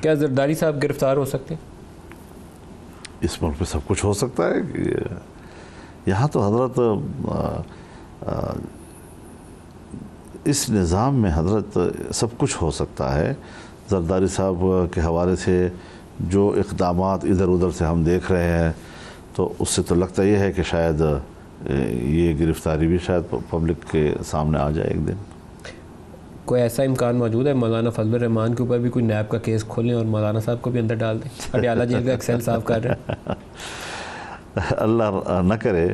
کیا زرداری صاحب گرفتار ہو سکتے ہیں؟ اس ملک میں سب کچھ ہو سکتا ہے. یہاں تو حضرت اس نظام میں حضرت سب کچھ ہو سکتا ہے. زرداری صاحب کے حوالے سے جو اقدامات ادھر ادھر سے ہم دیکھ رہے ہیں تو اس سے تو لگتا یہ ہے کہ شاید یہ گرفتاری بھی شاید پبلک کے سامنے آ جائے ایک دن. کوئی ایسا امکان موجود ہے مولانا فضل الرحمان کے اوپر بھی کوئی نیب کا کیس کھولیں اور مولانا صاحب کو بھی اندر ڈال دیں؟ پٹیالہ جیل کا ایکسل صاف کر رہے ہیں. اللہ نہ کرے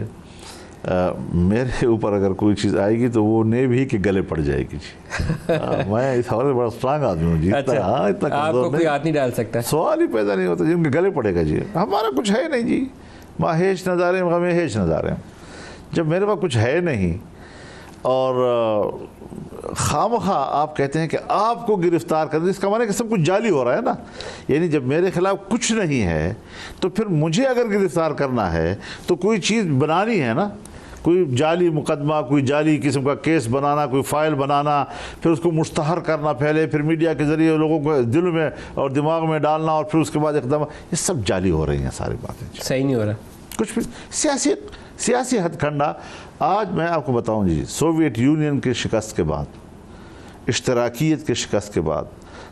میرے اوپر اگر کوئی چیز آئے گی تو وہ نیب ہی کے گلے پڑ جائے گی جی. میں اس حوالے بڑا اسٹرانگ آدمی ہوں جی. اتنا آپ کو کوئی ہاتھ نہیں ڈال سکتا؟ سوال ہی پیدا نہیں ہوتا جن کے گلے پڑے گا جی. ہمارا کچھ ہے نہیں جی. ماں ہیچ نظارے غم ہیچ نظارے. جب میرے پاس کچھ ہے نہیں اور خامخواہ آپ کہتے ہیں کہ آپ کو گرفتار کر دیں، اس کا معنی ہے کہ سب کچھ جعلی ہو رہا ہے نا. یعنی جب میرے خلاف کچھ نہیں ہے تو پھر مجھے اگر گرفتار کرنا ہے تو کوئی چیز بنانی ہے نا. کوئی جعلی مقدمہ، کوئی جعلی قسم کا کیس بنانا، کوئی فائل بنانا، پھر اس کو مشتہر کرنا پہلے، پھر میڈیا کے ذریعے لوگوں کو دل میں اور دماغ میں ڈالنا، اور پھر اس کے بعد اقدام. یہ سب جعلی ہو رہی ہیں ساری باتیں. صحیح نہیں ہو رہا کچھ بھی سیاسی ہتھ کنڈا. آج میں آپ کو بتاؤں جی، سوویت یونین کے شکست کے بعد، اشتراکیت کے شکست کے بعد،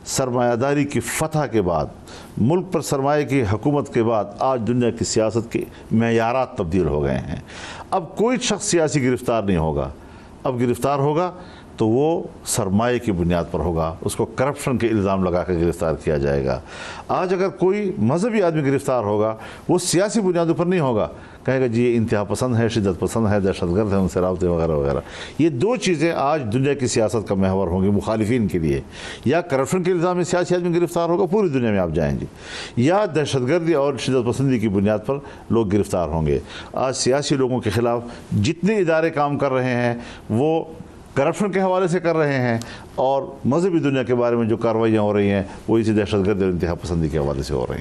سرمایہ داری کی فتح کے بعد، ملک پر سرمایہ کی حکومت کے بعد آج دنیا کی سیاست کے معیارات تبدیل ہو گئے ہیں. اب کوئی شخص سیاسی گرفتار نہیں ہوگا. اب گرفتار ہوگا تو وہ سرمایہ کی بنیاد پر ہوگا. اس کو کرپشن کے الزام لگا کر گرفتار کیا جائے گا. آج اگر کوئی مذہبی آدمی گرفتار ہوگا وہ سیاسی بنیادوں پر نہیں ہوگا. کہے گا جی یہ انتہا پسند ہے، شدت پسند ہے، دہشت گرد ہے، ان سے رابطے وغیرہ وغیرہ. یہ دو چیزیں آج دنیا کی سیاست کا محور ہوں گی مخالفین کے لیے. یا کرپشن کے الزام میں سیاسی آدمی گرفتار ہوگا، پوری دنیا میں آپ جائیں گے، یا دہشت گردی اور شدت پسندی کی بنیاد پر لوگ گرفتار ہوں گے. آج سیاسی لوگوں کے خلاف جتنے ادارے کام کر رہے ہیں وہ کرپشن کے حوالے سے کر رہے ہیں، اور مذہبی دنیا کے بارے میں جو کارروائیاں ہو رہی ہیں وہ اسی دہشت گردی اور انتہا پسندی کے حوالے سے ہو رہی ہیں.